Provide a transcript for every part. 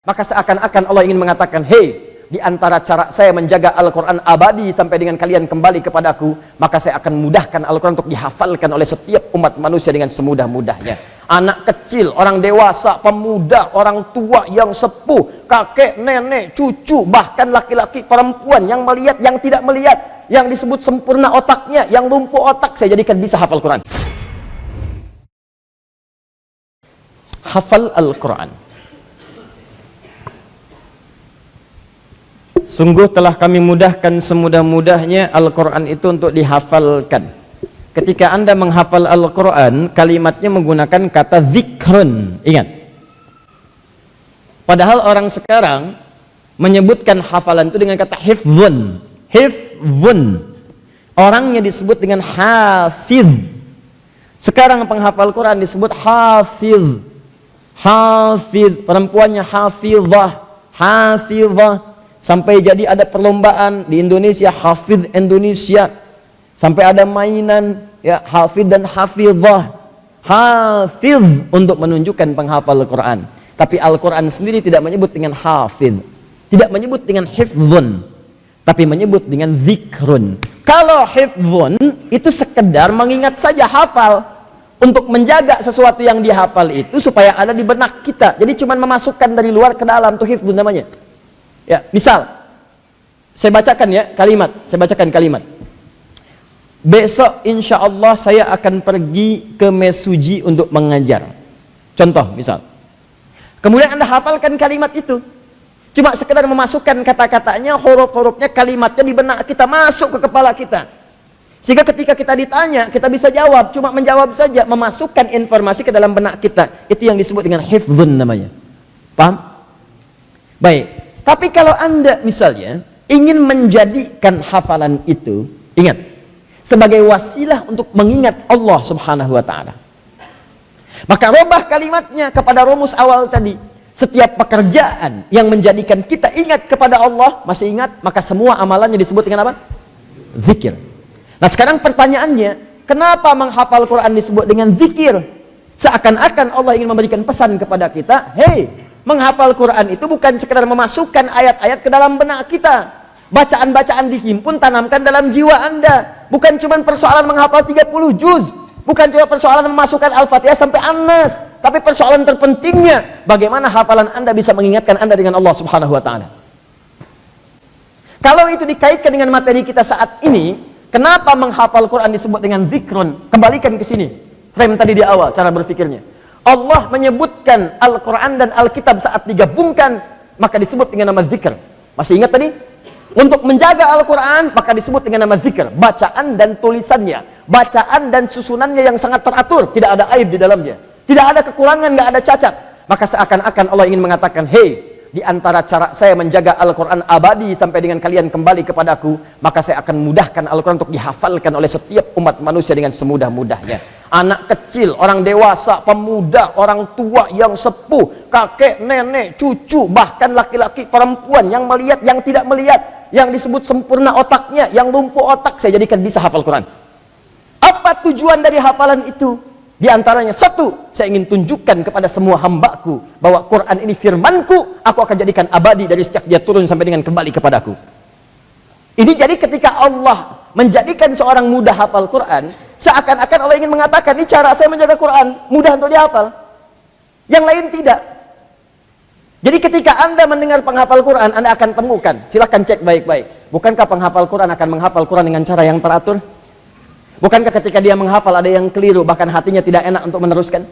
Maka seakan-akan Allah ingin mengatakan, hei, di antara cara saya menjaga Al-Quran abadi sampai dengan kalian kembali kepadaku, maka saya akan mudahkan Al-Quran untuk dihafalkan oleh setiap umat manusia dengan semudah-mudahnya. Anak kecil, orang dewasa, pemuda, orang tua yang sepuh, kakek, nenek, cucu, bahkan laki-laki, perempuan yang melihat, yang tidak melihat, yang disebut sempurna otaknya, yang lumpuh otak, saya jadikan bisa hafal Quran. Hafal Al-Quran. Sungguh telah kami mudahkan semudah-mudahnya Al-Quran itu untuk dihafalkan. Ketika Anda menghafal Al-Quran, kalimatnya menggunakan kata zikrun. Ingat. Padahal orang sekarang menyebutkan hafalan itu dengan kata hifzun. Hifzun. Orangnya disebut dengan hafiz. Sekarang penghafal Quran disebut hafiz. Hafiz. Perempuannya hafizah. Hafizah. Sampai jadi ada perlombaan di Indonesia, Hafiz Indonesia. Sampai ada mainan ya, Hafiz dan Hafizah. Hafiz untuk menunjukkan penghafal Al-Quran. Tapi Al-Quran sendiri tidak menyebut dengan Hafiz, tidak menyebut dengan hifzun, tapi menyebut dengan zikrun. Kalau hifzun itu sekedar mengingat saja, hafal, untuk menjaga sesuatu yang dihafal itu supaya ada di benak kita. Jadi cuma memasukkan dari luar ke dalam, itu hifzun namanya. Ya, misal saya bacakan ya kalimat, saya bacakan kalimat. Besok insya Allah saya akan pergi ke Mesuji untuk mengajar. Contoh misal. Kemudian Anda hafalkan kalimat itu. Cuma sekedar memasukkan kata-katanya, huruf-hurufnya, kalimatnya di benak kita, masuk ke kepala kita. Sehingga ketika kita ditanya, kita bisa jawab, cuma menjawab saja, memasukkan informasi ke dalam benak kita. Itu yang disebut dengan hifzun namanya. Paham? Baik. Tapi kalau Anda misalnya ingin menjadikan hafalan itu, ingat, sebagai wasilah untuk mengingat Allah Subhanahu wa ta'ala, maka robah kalimatnya kepada rumus awal tadi. Setiap pekerjaan yang menjadikan kita ingat kepada Allah, masih ingat, maka semua amalannya disebut dengan apa? Zikir. Nah sekarang pertanyaannya, kenapa menghafal Quran disebut dengan zikir? Seakan-akan Allah ingin memberikan pesan kepada kita, hei, menghafal Quran itu bukan sekedar memasukkan ayat-ayat ke dalam benak kita. Bacaan-bacaan dihimpun, tanamkan dalam jiwa Anda. Bukan cuma persoalan menghafal 30 juz, bukan cuma persoalan memasukkan Al-Fatihah sampai An-Nas, tapi persoalan terpentingnya bagaimana hafalan Anda bisa mengingatkan Anda dengan Allah Subhanahu wa ta'ala. Kalau itu dikaitkan dengan materi kita saat ini, kenapa menghafal Quran disebut dengan zikrun? Kembalikan ke sini, frame tadi di awal, cara berpikirnya. Allah menyebutkan Al-Quran dan Alkitab saat digabungkan, maka disebut dengan nama zikr. Masih ingat tadi? Untuk menjaga Al-Quran, maka disebut dengan nama zikr. Bacaan dan tulisannya, bacaan dan susunannya yang sangat teratur, tidak ada aib di dalamnya, tidak ada kekurangan, tidak ada cacat. Maka seakan-akan Allah ingin mengatakan, hei, di antara cara saya menjaga Al-Quran abadi sampai dengan kalian kembali kepadaku, maka saya akan mudahkan Al-Quran untuk dihafalkan oleh setiap umat manusia dengan semudah-mudahnya. Anak kecil, orang dewasa, pemuda, orang tua yang sepuh, kakek, nenek, cucu, bahkan laki-laki, perempuan yang melihat, yang tidak melihat, yang disebut sempurna otaknya, yang lumpuh otak, saya jadikan bisa hafal Quran. Apa tujuan dari hafalan itu? Di antaranya, satu, saya ingin tunjukkan kepada semua hambaku bahwa Quran ini firmanku, aku akan jadikan abadi dari sejak dia turun sampai dengan kembali kepadaku. Ini jadi ketika Allah menjadikan seorang mudah hafal Quran, seakan-akan Allah ingin mengatakan, ini cara saya menjaga Quran, mudah untuk dihafal. Yang lain tidak. Jadi ketika Anda mendengar penghafal Quran, Anda akan temukan, silahkan cek baik-baik. Bukankah penghafal Quran akan menghafal Quran dengan cara yang teratur? Bukankah ketika dia menghafal ada yang keliru, bahkan hatinya tidak enak untuk meneruskan?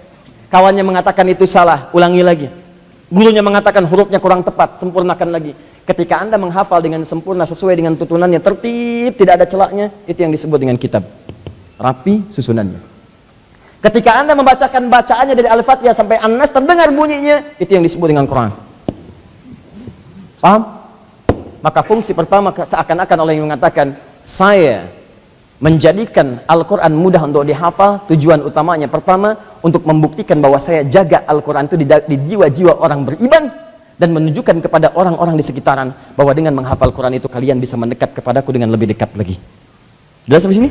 Kawannya mengatakan itu salah, ulangi lagi. Gurunya mengatakan hurufnya kurang tepat, sempurnakan lagi. Ketika Anda menghafal dengan sempurna sesuai dengan tuntunannya, tertib, tidak ada celaknya, itu yang disebut dengan kitab. Rapi susunannya. Ketika Anda membacakan bacaannya dari Al-Fatihah sampai An-Nas, terdengar bunyinya, itu yang disebut dengan Quran. Paham? Maka fungsi pertama seakan-akan Allah yang mengatakan, saya menjadikan Al-Quran mudah untuk dihafal. Tujuan utamanya pertama, untuk membuktikan bahwa saya jaga Al-Quran itu di jiwa-jiwa orang beriman, dan menunjukkan kepada orang-orang di sekitaran bahwa dengan menghafal Quran itu kalian bisa mendekat kepadaku dengan lebih dekat lagi. Sudah sampai sini?